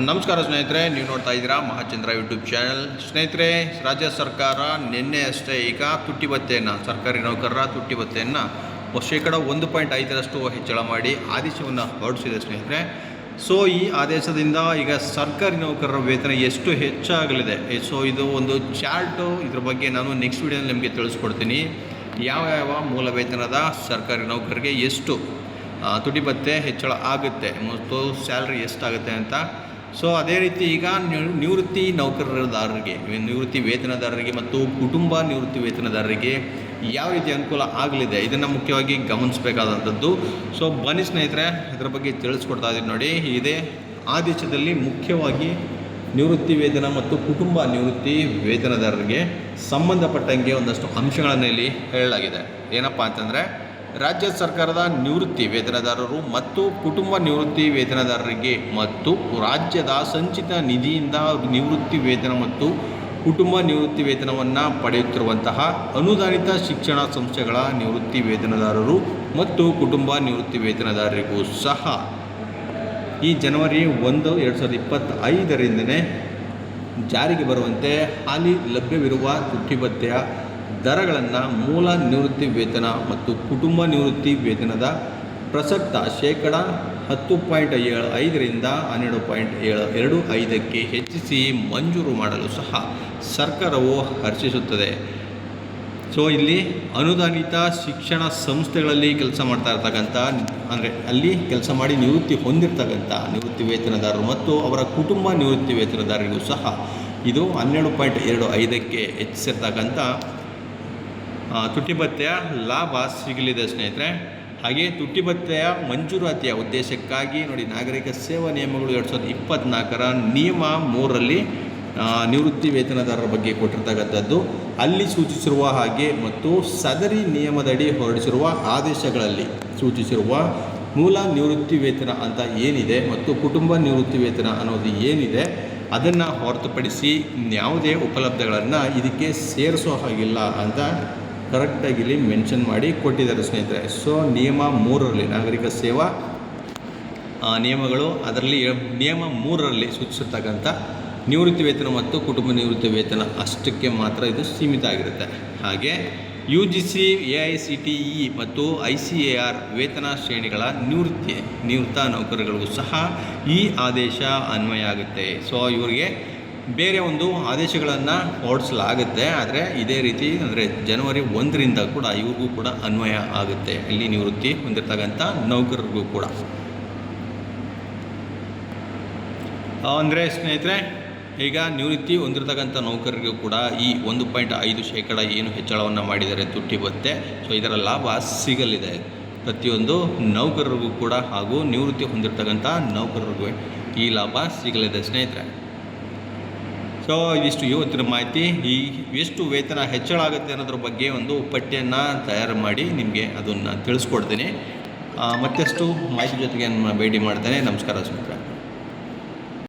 ನಮಸ್ಕಾರ ಸ್ನೇಹಿತರೆ, ನೀವು ನೋಡ್ತಾ ಇದ್ದೀರಾ ಮಹಾಚಂದ್ರ ಯೂಟ್ಯೂಬ್ ಚಾನಲ್. ಸ್ನೇಹಿತರೆ, ರಾಜ್ಯ ಸರ್ಕಾರ ನಿನ್ನೆ ಅಷ್ಟೇ ಈಗ ತುಟ್ಟಿ ಭತ್ಯೆಯನ್ನು, ಸರ್ಕಾರಿ ನೌಕರರ ತುಟ್ಟಿ ಭತ್ಯೆಯನ್ನು ಶೇಕಡ 1.5ರಷ್ಟು ಹೆಚ್ಚಳ ಮಾಡಿ ಆದೇಶವನ್ನು ಹೊರಡಿಸಿದೆ ಸ್ನೇಹಿತರೆ. ಸೊ ಈ ಆದೇಶದಿಂದ ಈಗ ಸರ್ಕಾರಿ ನೌಕರರ ವೇತನ ಎಷ್ಟು ಹೆಚ್ಚಾಗಲಿದೆ, ಸೊ ಇದು ಒಂದು ಚಾರ್ಟು. ಇದ್ರ ಬಗ್ಗೆ ನಾನು ನೆಕ್ಸ್ಟ್ ವೀಡಿಯೋದಲ್ಲಿ ನಿಮಗೆ ತಿಳಿಸ್ಕೊಡ್ತೀನಿ. ಯಾವ ಮೂಲ ವೇತನದ ಸರ್ಕಾರಿ ನೌಕರರಿಗೆ ಎಷ್ಟು ತುಟ್ಟಿ ಭತ್ಯೆ ಹೆಚ್ಚಳ ಆಗುತ್ತೆ ಮತ್ತು ಸ್ಯಾಲ್ರಿ ಎಷ್ಟಾಗುತ್ತೆ ಅಂತ. ಸೊ ಅದೇ ರೀತಿ ಈಗ ನಿವೃತ್ತಿ ನೌಕರದಾರರಿಗೆ, ನಿವೃತ್ತಿ ವೇತನದಾರರಿಗೆ ಮತ್ತು ಕುಟುಂಬ ನಿವೃತ್ತಿ ವೇತನದಾರರಿಗೆ ಯಾವ ರೀತಿ ಅನುಕೂಲ ಆಗಲಿದೆ, ಇದನ್ನು ಮುಖ್ಯವಾಗಿ ಗಮನಿಸಬೇಕಾದಂಥದ್ದು. ಸೊ ಬನ್ನಿ ಸ್ನೇಹಿತರೆ, ಇದರ ಬಗ್ಗೆ ತಿಳಿಸ್ಕೊಡ್ತಾ ಇದ್ದೀನಿ ನೋಡಿ. ಇದೇ ಆದೇಶದಲ್ಲಿ ಮುಖ್ಯವಾಗಿ ನಿವೃತ್ತಿ ವೇತನ ಮತ್ತು ಕುಟುಂಬ ನಿವೃತ್ತಿ ವೇತನದಾರರಿಗೆ ಸಂಬಂಧಪಟ್ಟಂಗೆ ಒಂದಷ್ಟು ಅಂಶಗಳನ್ನು ಇಲ್ಲಿ ಹೇಳಲಾಗಿದೆ. ಏನಪ್ಪ ಅಂತಂದರೆ, ರಾಜ್ಯ ಸರ್ಕಾರದ ನಿವೃತ್ತಿ ವೇತನದಾರರು ಮತ್ತು ಕುಟುಂಬ ನಿವೃತ್ತಿ ವೇತನದಾರರಿಗೆ ಮತ್ತು ರಾಜ್ಯದ ಸಂಚಿತ ನಿಧಿಯಿಂದ ನಿವೃತ್ತಿ ವೇತನ ಮತ್ತು ಕುಟುಂಬ ನಿವೃತ್ತಿ ವೇತನವನ್ನು ಪಡೆಯುತ್ತಿರುವಂತಹ ಅನುದಾನಿತ ಶಿಕ್ಷಣ ಸಂಸ್ಥೆಗಳ ನಿವೃತ್ತಿ ವೇತನದಾರರು ಮತ್ತು ಕುಟುಂಬ ನಿವೃತ್ತಿ ವೇತನದಾರರಿಗೂ ಸಹ ಈ ಜನವರಿ 1, 2025ರಿಂದಲೇ ಜಾರಿಗೆ ಬರುವಂತೆ ಹಾಲಿ ಲಭ್ಯವಿರುವ ತುಟ್ಟಿ ಭತ್ಯೆಯ ದರಗಳನ್ನು ಮೂಲ ನಿವೃತ್ತಿ ವೇತನ ಮತ್ತು ಕುಟುಂಬ ನಿವೃತ್ತಿ ವೇತನದ ಪ್ರಸಕ್ತ ಶೇಕಡ 10.75ರಿಂದ 12.25ಕ್ಕೆ ಹೆಚ್ಚಿಸಿ ಮಂಜೂರು ಮಾಡಲು ಸಹ ಸರ್ಕಾರವು ಹರ್ಷಿಸುತ್ತದೆ. ಸೊ ಇಲ್ಲಿ ಅನುದಾನಿತ ಶಿಕ್ಷಣ ಸಂಸ್ಥೆಗಳಲ್ಲಿ ಕೆಲಸ ಮಾಡ್ತಾ ಇರ್ತಕ್ಕಂಥ, ಅಂದರೆ ಅಲ್ಲಿ ಕೆಲಸ ಮಾಡಿ ನಿವೃತ್ತಿ ಹೊಂದಿರತಕ್ಕಂಥ ನಿವೃತ್ತಿ ವೇತನದಾರರು ಮತ್ತು ಅವರ ಕುಟುಂಬ ನಿವೃತ್ತಿ ವೇತನದಾರರಿಗೂ ಸಹ ಇದು 12.25ಕ್ಕೆ ಹೆಚ್ಚಿಸಿರ್ತಕ್ಕಂಥ ತುಟ್ಟಿ ಭತ್ಯೆಯ ಲಾಭ ಸಿಗಲಿದೆ ಸ್ನೇಹಿತರೆ. ಹಾಗೆ ತುಟ್ಟಿ ಭತ್ಯೆಯ ಮಂಜೂರಾತಿಯ ಉದ್ದೇಶಕ್ಕಾಗಿ ನೋಡಿ, ನಾಗರಿಕ ಸೇವಾ ನಿಯಮಗಳು 2024ರ ನಿಯಮ 3ರಲ್ಲಿ ನಿವೃತ್ತಿ ವೇತನದಾರರ ಬಗ್ಗೆ ಕೊಟ್ಟಿರ್ತಕ್ಕಂಥದ್ದು ಅಲ್ಲಿ ಸೂಚಿಸಿರುವ ಹಾಗೆ ಮತ್ತು ಸದರಿ ನಿಯಮದಡಿ ಹೊರಡಿಸಿರುವ ಆದೇಶಗಳಲ್ಲಿ ಸೂಚಿಸಿರುವ ಮೂಲ ನಿವೃತ್ತಿ ವೇತನ ಅಂತ ಏನಿದೆ ಮತ್ತು ಕುಟುಂಬ ನಿವೃತ್ತಿ ವೇತನ ಅನ್ನೋದು ಏನಿದೆ, ಅದನ್ನು ಹೊರತುಪಡಿಸಿ ಯಾವುದೇ ಉಪಲಬ್ಧಗಳನ್ನು ಇದಕ್ಕೆ ಸೇರಿಸೋ ಹಾಗಿಲ್ಲ ಅಂತ ಕರೆಕ್ಟಾಗಿ ಇಲ್ಲಿ ಮೆನ್ಷನ್ ಮಾಡಿ ಕೊಟ್ಟಿದ್ದಾರೆ ಸ್ನೇಹಿತರೆ. ಸೊ ನಿಯಮ 3ರಲ್ಲಿ ನಾಗರಿಕ ಸೇವಾ ನಿಯಮಗಳು, ಅದರಲ್ಲಿ ನಿಯಮ 3ರಲ್ಲಿ ಸೂಚಿಸಿರ್ತಕ್ಕಂಥ ನಿವೃತ್ತಿ ವೇತನ ಮತ್ತು ಕುಟುಂಬ ನಿವೃತ್ತಿ ವೇತನ ಅಷ್ಟಕ್ಕೆ ಮಾತ್ರ ಇದು ಸೀಮಿತ ಆಗಿರುತ್ತೆ. ಹಾಗೆ UGC, AICTE ಮತ್ತು ICAR ವೇತನ ಶ್ರೇಣಿಗಳ ನಿವೃತ್ತ ನೌಕರರಿಗೂ ಸಹ ಈ ಆದೇಶ ಅನ್ವಯ ಆಗುತ್ತೆ. ಸೊ ಇವರಿಗೆ ಬೇರೆ ಒಂದು ಆದೇಶಗಳನ್ನು ಹೊರಡಿಸಲಾಗುತ್ತೆ, ಆದರೆ ಇದೇ ರೀತಿ ಅಂದರೆ ಜನವರಿ 1ರಿಂದ ಕೂಡ ಇವ್ರಿಗೂ ಕೂಡ ಅನ್ವಯ ಆಗುತ್ತೆ, ಇಲ್ಲಿ ನಿವೃತ್ತಿ ಹೊಂದಿರತಕ್ಕಂಥ ನೌಕರರಿಗೂ ಕೂಡ. ಅಂದರೆ ಸ್ನೇಹಿತರೆ, ಈಗ ನಿವೃತ್ತಿ ಹೊಂದಿರತಕ್ಕಂಥ ನೌಕರರಿಗೂ ಕೂಡ ಈ 1.5% ಏನು ಹೆಚ್ಚಳವನ್ನು ಮಾಡಿದ್ದಾರೆ ತುಟ್ಟಿ ಭತ್ಯೆ, ಸೊ ಇದರ ಲಾಭ ಸಿಗಲಿದೆ ಪ್ರತಿಯೊಂದು ನೌಕರರಿಗೂ ಕೂಡ, ಹಾಗೂ ನಿವೃತ್ತಿ ಹೊಂದಿರತಕ್ಕಂಥ ನೌಕರರಿಗೂ ಈ ಲಾಭ ಸಿಗಲಿದೆ ಸ್ನೇಹಿತರೆ. ಸೊ ಇದಿಷ್ಟು ಇವತ್ತಿನ ಮಾಹಿತಿ. ಈ ಎಷ್ಟು ವೇತನ ಹೆಚ್ಚಳ ಆಗುತ್ತೆ ಅನ್ನೋದ್ರ ಬಗ್ಗೆ ಒಂದು ಪಟ್ಟಿಯನ್ನು ತಯಾರು ಮಾಡಿ ನಿಮಗೆ ಅದನ್ನು ತಿಳಿಸ್ಕೊಡ್ತೀನಿ. ಮತ್ತಷ್ಟು ಮಾಹಿತಿ ಜೊತೆಗೆ ಭೇಟಿ ಮಾಡ್ತೇನೆ. ನಮಸ್ಕಾರ ಸ್ನೇಹಿತರೆ.